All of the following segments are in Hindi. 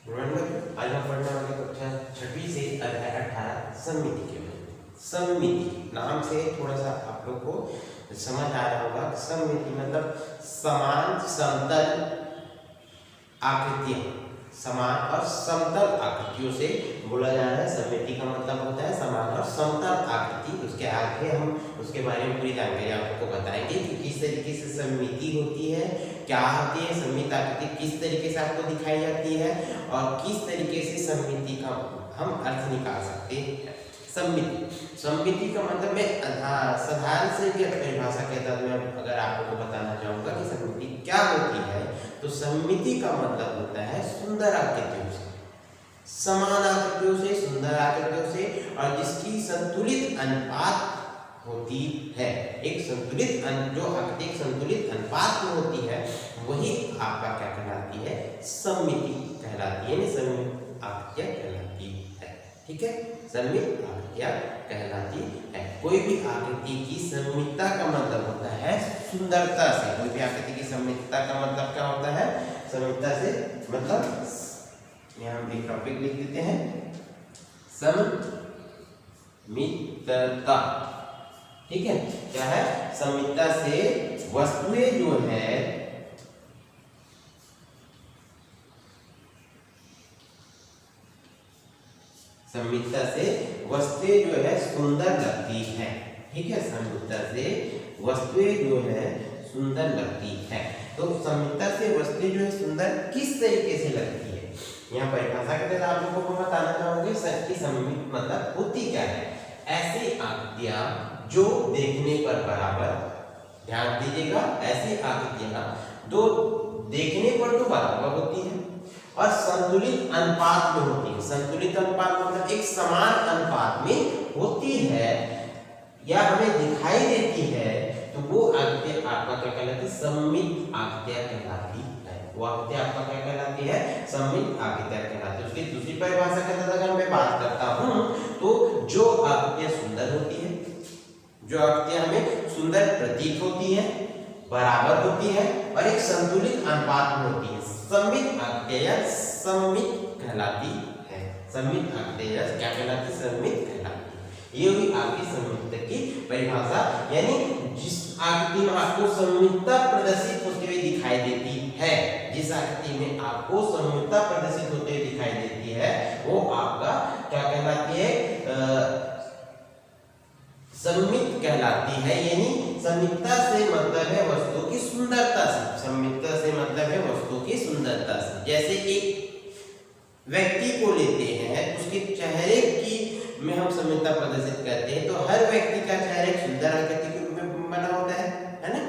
आज हम पढ़ने वाले कक्षा 6वीं से अध्याय 18 सममिति के बारे में। सममिति नाम से थोड़ा सा आप लोग को समझ आ रहा होगा। सममिति मतलब समान समतल आकृतियां, समान और समतल आकृतियों से बोला जा रहा है। सममिति का मतलब होता है समान और समतल आकृति। उसके आगे हम उसके बारे में पूरी जानकारी आपको बताएंगे कि किस तरीके से सममिति होती है, क्या होती है सममित आकृति, किस तरीके से आपको दिखाई जाती है और किस तरीके से सममिति का हम अर्थ निकाल सकते हैं। सममिति का मतलब मैं साधारण से भी परिभाषा के तहत मैं अगर आपको बताना चाहूंगा कि सममिति क्या होती है, तो सममिति का मतलब होता है सुंदर आकृतियों से, समान आकृतियों से, सुंदर आकृतियों से और जिसकी संतुलित अनुपात होती है। एक संतुलित जो आकृति एक संतुलित अनुपात में होती है वही आपका क्या कहलाती है, सममिति कहलाती है, सममित आकृतियां कहलाती है। ठीक है, सममित आकृतियां कहलाती है। कोई भी आकृति की सममितता का मतलब होता है सुंदरता से। कोई भी आकृति की सममितता का मतलब क्या होता है, सममितता से मतलब यहाँ हम एक टॉपिक लिख देते हैं, सममितता। ठीक है, क्या है, सममितता से वस्तुएं जो है सममितता से वस्तुएं जो है सुंदर लगती है। ठीक है, सममितता से वस्तुएं जो है सुंदर लगती है। तो सममितता से वस्तुएं जो है सुंदर किस तरीके से लगती है, यहाँ परिभाषा के तहत आप लोगों को बताना चाहूंगे कि सममित मतलब होती क्या है। ऐसी आकृतियां जो देखने पर बराबर, ध्यान दीजिएगा, ऐसी आकृतियां दो देखने पर तो बराबर होती है और संतुलित अनुपात में होती है। संतुलित अनुपात मतलब एक समान अनुपात में होती है या हमें दिखाई देती है, तो वो आकृतियां आपका क्या कहलाती है, सममित आकृतियां कहलाती है। वो आकृतियां आपका क्या कहलाती है, सममित आकृतियां कहलाती है। उसकी दूसरी परिभाषा के तहत अगर मैं बात करता हूं तो जो आकृतियां सुंदर होती है, जो आकृतियां हमें सुंदर प्रतीत होती है, बराबर होती है और एक संतुलित अनुपात में होती है, सममित आकृतियां सममित कहलाती है। सममित आकृतियां क्या कहलाती है, सममित कहलाती है। ये हुई आपकी सममितता की परिभाषा। यानी जिस आकृति में आपको सममितता प्रदर्शित होते हुए दिखाई देती है, जिस आकृति में आपको सममितता प्रदर्शित होते हुए दिखाई देती है, वो आपका क्या कहलाती है, सममित कहलाती है। यानी सममितता से मतलब है वस्तु की सुंदरता से, सममितता से मतलब है वस्तु की सुंदरता से। जैसे एक व्यक्ति को लेते हैं, उसके चेहरे की में हम सममितता प्रदर्शित करते हैं, तो हर व्यक्ति का चेहरा एक सुंदर आकृति के रूप में बना होता है ना।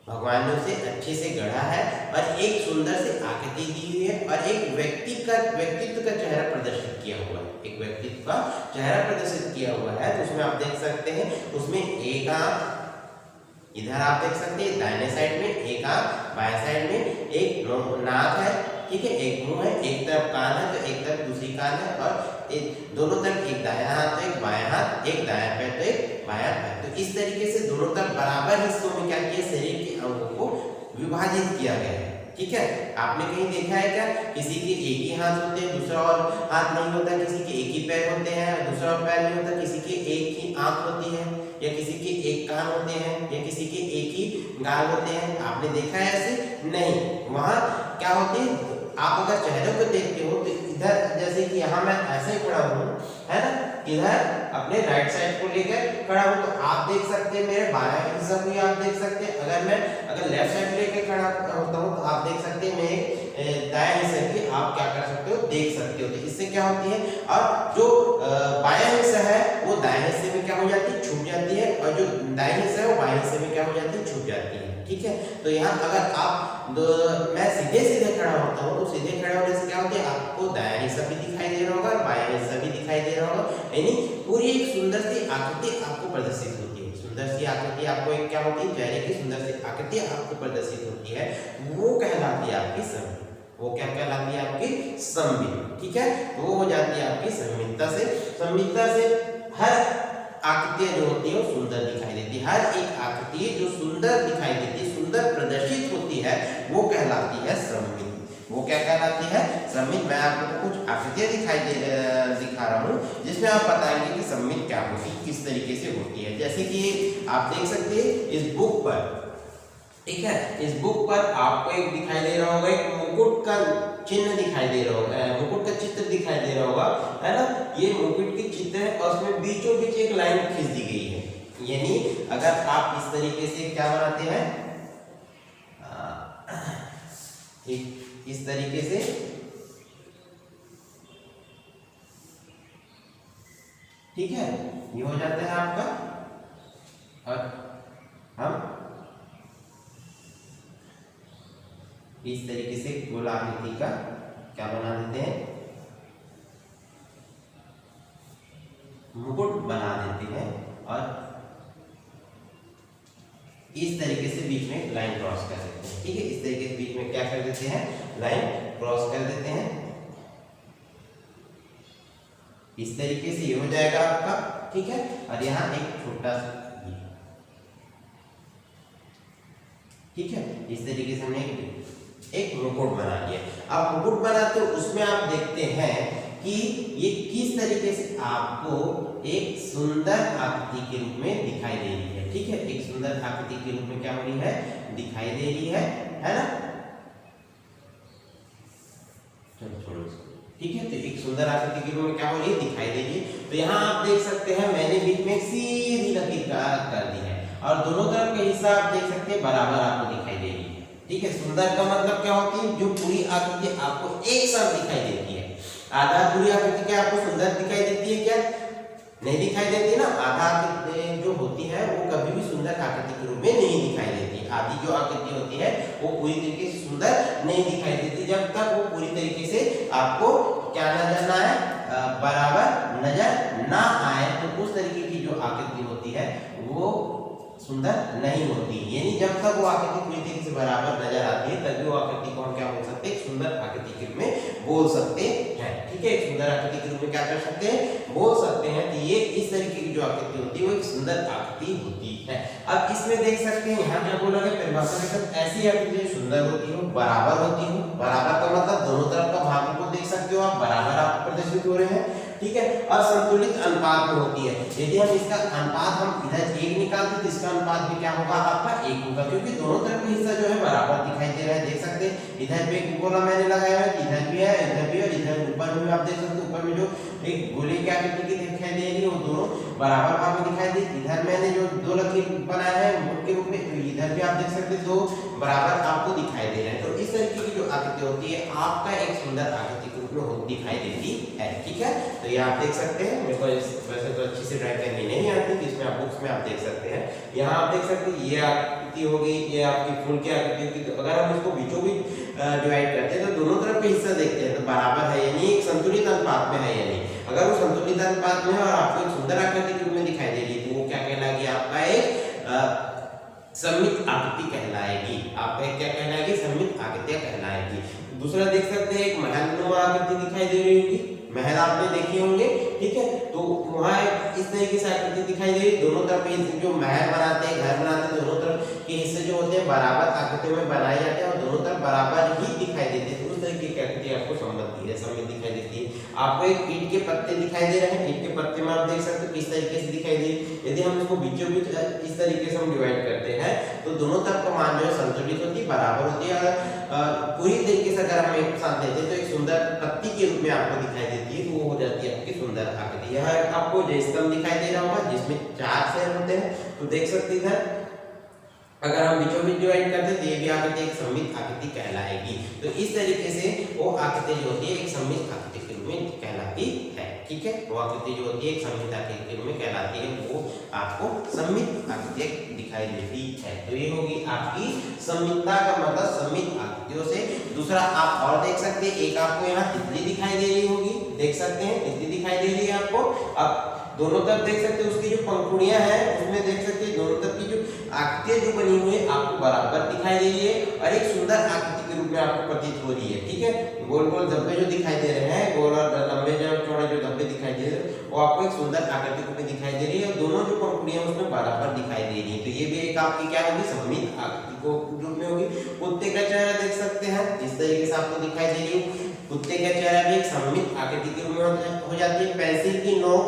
भगवान ने उसे अच्छे से गढ़ा है और एक सुंदर से आकृति दी हुई है और एक व्यक्तित्व का चेहरा प्रदर्शित किया हुआ है, एक व्यक्तित्व का चेहरा प्रदर्शित किया हुआ है। तो उसमें आप देख सकते हैं, उसमें एक आंख इधर आप देख सकते हैं दाहिने साइड में, एक आंख बाएं साइड में, एक नाक है, ठीक है, एक मुंह है, एक तरफ कान है तो एक तरफ दूसरी कान है और एक दोनों तरफ एक दायां हाथ तो एक बायां हाथ, एक दायां पैर तो एक बायां पैर। तो इस तरीके से दोनों तरफ बराबर हिस्सों में क्या किया, शरीर के अंगों को विभाजित किया गया है। ठीक है, आपने कहीं देखा है क्या, किसी के एक ही हाथ होते हैं, दूसरा और हाथ नहीं होता, किसी के एक ही पैर होते हैं, दूसरा और पैर नहीं होता, किसी के एक ही आंख होती है या किसी के एक कान होते हैं या किसी के एक ही गाल होते हैं। आपने देखा है ऐसे? नहीं। वहां क्या होती है, आप अगर चेहरे को देखते हो तो इधर जैसे कि यहाँ मैं ऐसे ही खड़ा हूँ, है ना, इधर अपने राइट साइड को लेकर खड़ा हूँ तो आप देख सकते हैं मेरे बायां हिस्सा को आप देख सकते हैं। अगर लेफ्ट साइड लेकर खड़ा होता हूँ तो आप देख सकते हैं मेरे दायां हिस्से की आप क्या कर सकते हो, देख सकते हो। तो इससे क्या होती है, और जो बायां हिस्सा है वो दाएं हिस्से में क्या हो जाती है, छूट जाती है, और जो दाएं हिस्सा है वो बाएं हिस्से में क्या हो जाती है, छूट जाती है। ठीक है, तो यहाँ अगर आप मैं सीधे सीधे खड़ा होता हूँ तो सीधे खड़े होने से क्या होता है, आपको दायां हिस्सा भी दिखाई दे रहा होगा और बायां हिस्सा भी दिखाई दे रहा होगा। यानी पूरी एक सुंदर सी आकृति आपको प्रदर्शित होती है। सुंदर सी आकृति आपको एक क्या होती है, चेहरे की सुंदर सी आकृति आपको प्रदर्शित होती है, वो कहलाती है आपकी सममित। वो क्या कहलाती है, आपकी सममित। ठीक है, वो हो जाती है आपकी सममितता से। सममितता से हर आकृतियां जो होती है वो सुंदर दिखाई देती है। हर एक आकृति जो सुंदर दिखाई देती है, सुंदर प्रदर्शित होती है, वो कहलाती है सममित। वो क्या कहलाती है? सममित। मैं आपको कुछ आकृतियां दिखा रहा हूँ जिसमें आप बताएंगे कि सममित क्या होती है, किस तरीके से होती है। जैसे कि आप देख सकते हैं इस बुक पर, ठीक है, इस बुक पर आपको एक दिखाई दे रहा होगा, एक मुकुट का चिन्ह दिखाई दे रहा होगा, मुकुट का चित्र दिखाई दे रहा होगा, है ना। ये मुकुट की चित्र है और उसमें बीचों बीच एक लाइन खींच दी गई है। यानी अगर आप इस तरीके से क्या बनाते हैं, इस तरीके से ठीक है, ये हो जाता है आपका। और हम इस तरीके से गोलाकृति का क्या बना देते हैं, मुकुट बना देते हैं और इस तरीके से बीच में लाइन क्रॉस कर देते हैं। ठीक है, इस तरीके से बीच में क्या कर देते हैं, लाइन क्रॉस कर देते हैं। इस तरीके से ये हो जाएगा आपका, ठीक है। और यहाँ एक छोटा सा, ठीक है, इस तरीके से हमने एक मुकुट बना लिया। अब मुकुट बनाते हो उसमें आप देखते हैं कि ये किस तरीके से आपको एक सुंदर आकृति के रूप में दिखाई दे रही है। ठीक है, एक सुंदर आकृति के रूप में क्या हो रही है, दिखाई दे रही है ना। चलो छोड़ो इसको, ठीक है। तो एक सुंदर आकृति के रूप में क्या हो रही है, दिखाई दे रही है। तो यहाँ आप देख सकते हैं मैंने बीच में सीधी लकीर कर दी है और दोनों तरफ का हिस्सा आप देख सकते हैं बराबर आपको दिखाई दे रही है। ठीक है, सुंदर का मतलब क्या होती है, जो पूरी आकृति आपको एक साथ दिखाई देती है। आधा पूरी आकृति क्या आपको सुंदर दिखाई देती है, क्या नहीं दिखाई देती ना। आधा आकृति जो होती है वो कभी भी सुंदर आकृति के रूप में नहीं दिखाई देती। आधी जो आकृति होती है वो पूरी तरीके से सुंदर नहीं दिखाई देती जब तक वो पूरी तरीके से आपको क्या नजर ना आए, बराबर नजर ना आए। तो उस तरीके की जो आकृति होती है वो सुंदर नहीं होती। यानी जब तक वो आकृति पूरी तरीके से बराबर नजर आती है तभी वो आकृति को हम क्या बोल सकते हैं, सुंदर आकृति के रूप में बोल सकते हैं। ठीक है, एक सुंदर आकृति के रूप में क्या कर सकते हैं, बोल सकते हैं। तो ये इस तरीके की जो आकृति होती है वो एक सुंदर आकृति होती है। अब इसमें देख सकते हैं यहाँ क्या बोला गया, परिभाषा में सब ऐसी आकृति जो सुंदर होती हो, बराबर होती हो। बराबर का मतलब दोनों तरफ का भाग को देख सकते हो आप, बराबर आप प्रदर्शित हो रहे हैं। ठीक है, और संतुलित अनुपात में होती है। यदि हम इसका अनुपात हम इधर एक निकालते तो इसका अनुपात भी क्या होगा, आपका एक होगा, क्योंकि दोनों तरफ का हिस्सा जो है बराबर दिखाई दे रहा है। देख सकते हैं इधर पे एक गोला मैंने लगाया है, इधर भी है, इधर भी, और इधर ऊपर में आप देख सकते हैं ऊपर में जो एक गोले की आकृति की दिखाई दे रही है वो दोनों बराबर भाग में दिखाई दे। इधर मैंने जो दो लकीर बनाया है मुकुट के रूप में, तो इधर भी आप देख सकते हैं दो बराबर आपको दिखाई दे रहे हैं। तो इस तरीके की जो आकृति होती है आपका एक सुंदर आकृति के रूप में दिखाई देती है। ठीक है, तो ये आप देख सकते हैं। मेरे को वैसे तो अच्छी से ड्राइंग करनी नहीं आती, जिसमें आप बुक्स में आप देख सकते हैं। यहाँ आप देख सकते हैं ये आकृति हो गई, ये आपकी फूल की आकृति होगी। तो अगर हम इसको बीचों बीच डिवाइड करते हैं तो दोनों तरफ का हिस्सा देखते हैं तो बराबर है, यानी एक संतुलित अनुपात में है। यानी अगर वो संतुलित अनुपात में है और आपको एक सुंदर आकृति के रूप में दिखाई दे रही है तो वो क्या कहलाएगी, आपका एक सममित आकृति कहलाएगी। आपका क्या कहलाएगी, सममित आकृतियां कहलाएगी। दूसरा देख सकते हैं एक महलनुमा आकृति दिखाई दे रही होगी, महल आपने देखे होंगे। ठीक है, तो वहां इस तरीके से आकृति दिखाई दे रही, दोनों तरफ जो महल बनाते हैं, घर बनाते हैं, दोनों तरफ के हिस्से जो होते हैं बराबर आकृति में बनाए जाते हैं और दोनों तरफ बराबर ही दिखाई देते हैं। तो उस तरीके की आकृति आपको सममित दिखाई देती है। आपको एक ईंट के पत्ते दिखाई दे रहे हैं, ईंट के पत्ते में आप देख सकते हो किस तरीके से दिखाई दे। यदि हम इसको बीचों बीच इस तरीके से हम डिवाइड करते हैं तो दोनों तरफ का मान जो है संतुलित होती है, बराबर होती है। और पूरी तरीके से अगर हम एक साथ देते हैं तो एक सुंदर पत्ती के रूप में आपको दिखाई देती है, तो वो हो जाती है आपकी सुंदर आकृति। यहाँ आपको जयस्तंभ दिखाई दे रहा होगा जिसमें 4 शेर होते हैं, तो देख सकते हैं अगर हम बीचों बीच डिवाइड करते हैं तो ये भी आकृति एक सममित आकृति कहलाएगी। तो इस तरीके से वो आकृति जो होती है एक सममित आकृति के रूप में कहलाती है। ठीक है, वो आकृति जो होती है एक सममित आकृति के रूप में कहलाती है, वो आपको सममित आकृति दिखाई देती है। तो ये होगी आपकी सममितता का मतलब सममित आकृतियों से। दूसरा आप और देख सकते हैं, एक आपको यहाँ तितली दिखाई दे रही होगी, देख सकते हैं तितली दिखाई दे रही है आपको। अब दोनों तरफ देख सकते हैं उसकी जो पंखुड़ियां हैं उसमें देख सकते हैं दोनों तरफ की जो आकृतियां जो बनी हुई है आपको बराबर दिखाई दे रही है और एक सुंदर आकृति के रूप में आपको प्रतीत हो रही है। ठीक है, गोल गोल धब्बे जो दिखाई दे रहे हैं, गोल और लंबे जो चौड़े जो धब्बे दिखाई दे रहे हैं, वो आपको एक सुंदर आकृति रूप में दिखाई दे रही है और दोनों जो पंखुड़ियां उसमें बराबर दिखाई दे रही है। तो ये भी एक आपकी क्या होगी, सममित आकृति को रूप में होगी। कुत्ते का चेहरा देख सकते हैं, इस तरीके से आपको दिखाई दे रही है। कुत्ते का चेहरा भी एक सममित आकृति के रूप में हो जाती है। पेंसिल की नोक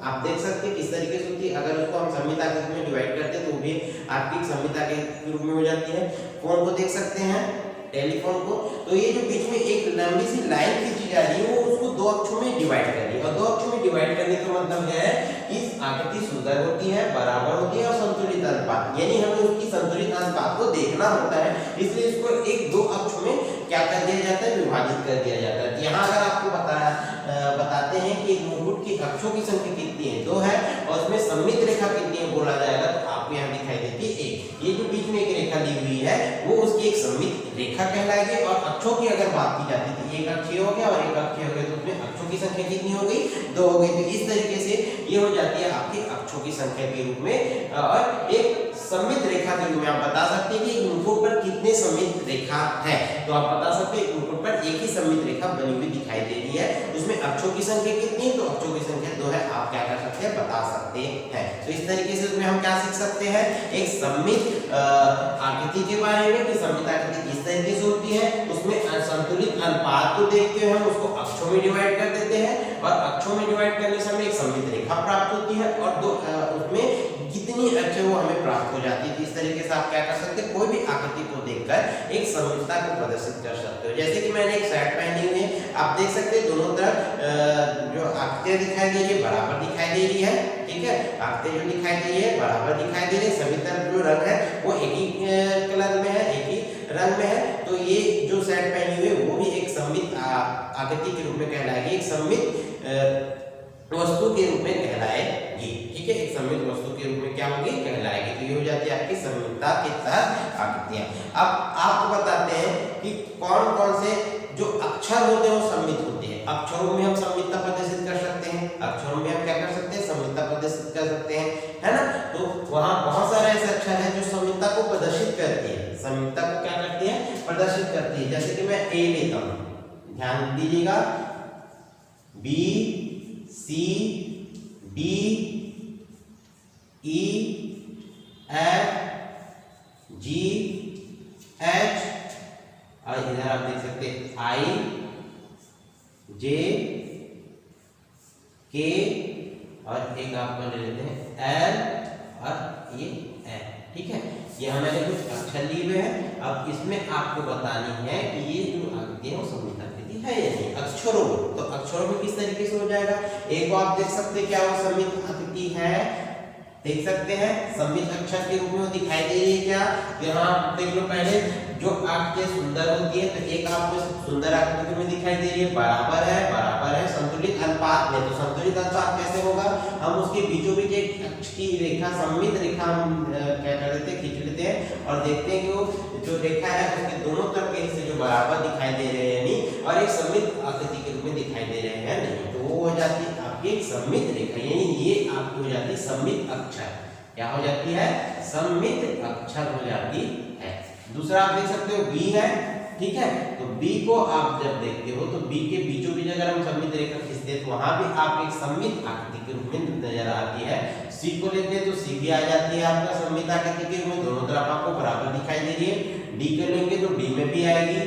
आप देख सकते हैं किस तरीके से होती है। अगर उसको हम सममित आकृति में डिवाइड करते हैं तो वो भी आपकी सममित आकृति के रूप में हो जाती है। फोन को देख सकते हैं, टेलीफोन को, तो ये जो बीच में एक लंबी सी लाइन खींची जा रही है वो उसको दो अक्षों में डिवाइड कर रही है। और दो अक्षों में डिवाइड करने का मतलब है कि इस आकृति सुंदर होती है, बराबर होती है और संतुलित अनुपात, यानी हमें उसकी संतुलित अनुपात को देखना होता है, इसलिए इसको एक दो अक्षों में क्या कर दिया जाता है, विभाजित कर दिया जाता है। यहाँ अगर आपको बताते हैं कि मुकुट की अक्षों की संख्या कितनी है, 2 है, और उसमें सममित रेखा कितनी है बोला जाएगा तो आपको यहाँ दिखाई देती है 1। ये जो बीच में एक रेखा दी हुई है वो उसकी एक सममित रेखा कहलाएगी। और अक्षों की अगर बात की जाती है, एक अक्षीय हो गया और एक अक्षीय हो गया, तो उसमें अक्षों की संख्या कितनी हो गई, 2 हो गई। तो इस तरीके से ये हो जाती है आपकी अक्षों की संख्या के रूप में। और एक सममित रेखा के रूप में आप बता सकते हैं कि एक मुकुट पर कितने सममित रेखा है, तो आप बता सकते हैं एक मुकुट पर एक ही सममित रेखा बनी हुई दिखाई दे रही है, उसमें अक्षों की संख्या कितनी है, तो अक्षों की संख्या 2 है। आप क्या कर सकते हैं, बता सकते हैं। तो इस तरीके से उसमें हम क्या सीख सकते हैं, एक सममित आकृति के बारे में, कि सममित आकृति किस तरीके से होती है, उसमें संतुलित अनुपात को देखते हुए हम उसको अक्षों में डिवाइड कर देते हैं और अक्षों में डिवाइड करने से हमें एक सममित रेखा प्राप्त होती है और दो उसमें कितनी अक्षर वो हमें प्राप्त हो जाती है। तो इस तरीके से आप क्या कर सकते हैं, कोई भी आकृति को देखकर एक सममितता को प्रदर्शित कर सकते हो। जैसे कि मैंने एक शर्ट पहनी हुई है, आप देख सकते हैं दोनों तरफ जो आकृतियां दिखाई दे रही है बराबर दिखाई दे रही है, ठीक है, आकृतियां जो दिखाई दे रही है बराबर दिखाई दे रही है, सभी तरफ जो रंग है वो एक ही कलर में है, एक ही रंग में है। तो ये जो शर्ट पहनी हुई है वो भी एक सममित आकृति के रूप में कहलाएगी, एक सममित वस्तु के रूप में कहलाएगी, ठीक है, एक सममित वस्तु के रूप में क्या होगी, कहलाएगी। तो ये हो जाती है आपकी सममितता के तहत आकृतियां। अब आपको बताते हैं कि कौन कौन से जो अक्षर होते हैं वो सममित होते हैं। अक्षरों में हम सममितता प्रदर्शित कर सकते हैं, अक्षरों में हम क्या कर सकते हैं, सममितता प्रदर्शित कर सकते हैं, है ना। तो वहां बहुत सारे ऐसे अक्षर हैं जो सममितता को प्रदर्शित करते हैं, सममितता को क्या करते हैं, प्रदर्शित करती है। जैसे कि मैं ए लेता हूं, ध्यान दीजिएगा, बी, सी, डी, ई, एफ, जी, एच, और इधर आप देख सकते हैं आई, जे, के, और एक आप ले लेते हैं एल और ये एन, ठीक है। यहाँ मैंने कुछ अक्षर लिए हुए हैं। अब इसमें आपको बतानी है कि ये जो आकृति है वो सममित आकृति है या नहीं। अक्षरों तो अक्षरों में किस तरीके से हो जाएगा, एक को आप देख सकते हैं क्या वो सममित आकृति है, देख सकते हैं सममित अक्षर के रूप में दिखाई दे रही है क्या। यहाँ देख लो, पहले जो आकृति सुंदर होती है तो एक आपको सुंदर आकृति में दिखाई दे रही है, बराबर है संतुलित अनुपात में। तो संतुलित अनुपात कैसे होगा, हम उसके बीचों बीच एक अक्ष की रेखा, सममित रेखा हम क्या कर देते हैं, खींच लेते हैं और देखते हैं कि वो जो रेखा है उसके दोनों तरफ के हिस्से जो बराबर दिखाई दे रहे हैं नहीं, और एक सममित आकृति के रूप में दिखाई दे रहे हैं नहीं, तो वो हो जाती है आपकी एक सममित रेखा, यानी ये आपकी हो जाती है सममित अक्षर। क्या हो जाती है, सममित अक्षर हो जाती है। दूसरा आप देख सकते हो बी है, ठीक है। तो बी को आप जब देखते हो तो बी के बीचों बीच अगर हम सममित रेखा खींचते हैं तो वहां भी आप एक सममित आकृति के रूप में नजर आती है। सी को लेते हैं तो सी भी आ जाती है आपका सममित आकृति के रूप में, दोनों तरफ आपको बराबर दिखाई दे रही है। डी को लेंगे तो डी में भी आएगी,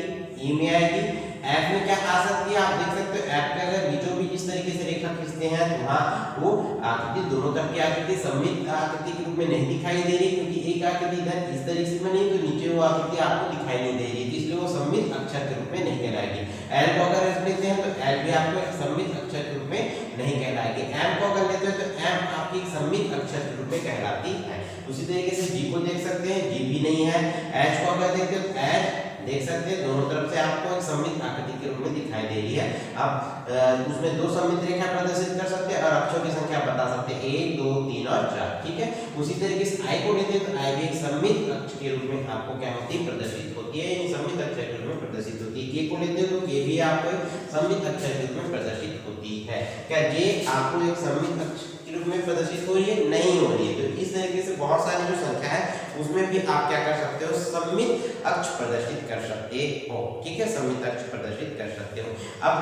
ई में आएगी। एफ में क्या आ सकती है, आप देख सकते हो एफ के अगर बीचों बीच इस तरीके से रेखा खींचते हैं तो वहां वो आकृति दोनों तरफ की आकृति सममित आकृति के रूप में नहीं दिखाई दे रही, क्योंकि एक आकृति इधर इस तरीके से बनी तो नीचे वो आकृति आपको दिखाई नहीं दे रही, इसलिए वो सममित अक्षर के रूप में नहीं कहलाएगी। एल को अगर लेते हैं तो एल भी आपको एक सममित अक्षर के रूप में नहीं कहलाएगी। एम को अगर लेते हैं तो एम आपकी एक सममित अक्षर के रूप में कहलाती है। उसी तरीके से जी को देख सकते हैं, जी भी नहीं है। एच को अगर देखते हो तो एच देख सकते हैं दोनों तरफ से आपको एक सममित आकृति के रूप में दिखाई दे रही है। आप उसमें दो सममित रेखा प्रदर्शित कर सकते हैं और अक्षरों की संख्या बता सकते हैं 1, 2, 3 और 4, ठीक है। उसी तरीके से आई को लेते हैं तो आई भी एक सममित अक्ष के रूप में आपको क्या होती है, प्रदर्शित होती है, यानी सममित अक्षर के रूप में प्रदर्शित होती है। के को लेते हैं तो के भी आपको सममित अक्षर के रूप में प्रदर्शित होती है। क्या जे आपको एक सममित अक्ष के रूप में प्रदर्शित हो रही है, नहीं हो रही है। तो इस तरीके से बहुत सारी जो संख्या है उसमें भी आप क्या कर सकते हो, सममित अक्ष प्रदर्शित कर सकते हो। ठीक है, सममित अक्ष प्रदर्शित कर सकते हो। अब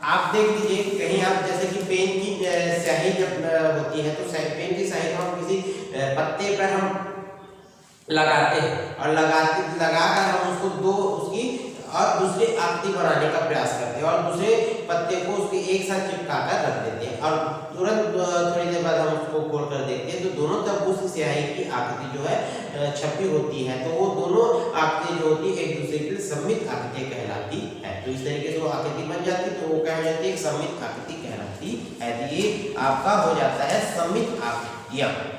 आप देख लीजिए, कहीं आप जैसे कि पेन की स्याही जब होती है तो पेन की स्याही को हम किसी पत्ते पर हम लगाते हैं और लगाकर हम उसको उसकी और दूसरी आकृति बनाने का प्रयास करते हैं और दूसरे पत्ते को उसके एक साथ चिपका कर रख देते हैं और तुरंत थोड़ी देर बाद हम उसको खोल कर देखते हैं तो दोनों तरफ उस स्याही की आकृति जो है छपी होती है, तो वो दोनों आकृति जो होती है एक दूसरे के लिए सममित आकृति कहलाती है। तो इस तरीके से वो आकृति बन जाती है, तो वो क्या हो जाती है, एक सममित आकृति कहलाती है। ये आपका हो जाता है सममित आकृति।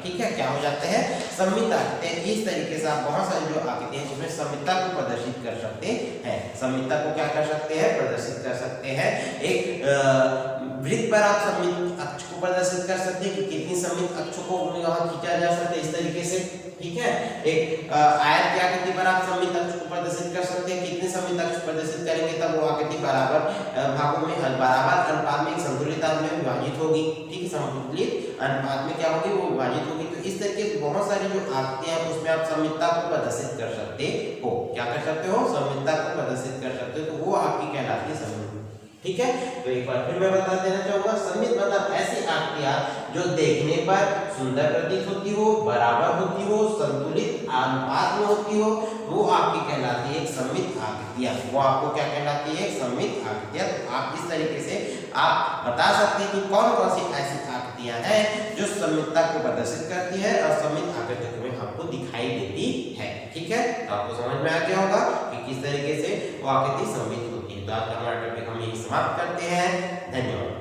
ठीक है, क्या हो जाते हैं, सममित आकृतियां। इस तरीके से आप बहुत सारी जो आकृतियां हैं जिसमें सममितता को प्रदर्शित कर सकते हैं। सममितता को क्या कर सकते हैं, प्रदर्शित कर सकते हैं। एक वृत्त पर आप सममित अक्ष को प्रदर्शित कर सकते हैं कि कितनी सममित अक्षों को वहां खींचा जा सकता है, इस तरीके से। ठीक है, एक आयत की आकृति पर आप सममित अक्ष को प्रदर्शित कर सकते हैं। कितने सममित अक्ष प्रदर्शित करेंगे तब वो आकृति बराबर भागों में बराबर अनुपात में एक संतुलित में विभाजित होगी। ठीक है, संतुलित अनुपात में क्या होगी, वो विभाजित होगी। तो इस तरीके से बहुत सारी जो आकृतियां हैं उसमें आप सममितता को प्रदर्शित कर सकते हो। क्या कर सकते हो, सममितता को प्रदर्शित कर सकते हो, तो वो आपकी कहलाती है सममित। ठीक है, तो एक बार फिर मैं बता देना चाहूंगा, सममित मतलब ऐसी आकृतियां जो देखने पर सुंदर प्रतीत होती हो, बराबर होती हो, संतुलित अनुपात में होती हो, वो आपकी कहलाती है एक सममित आकृतियां। वो आपको क्या कहलाती है, एक सममित आकृतियां। तो आप इस तरीके से आप बता सकते हैं कि कौन कौन सी ऐसी आकृतियां हैं जो सममितता को प्रदर्शित करती है और सममित आकृतियों में आपको दिखाई देती है। ठीक है, तो आपको समझ में आ गया होगा कि किस तरीके से वो आकृति सममित होती है। तो आज का हमारा टॉपिक हम यही समाप्त करते हैं। धन्यवाद।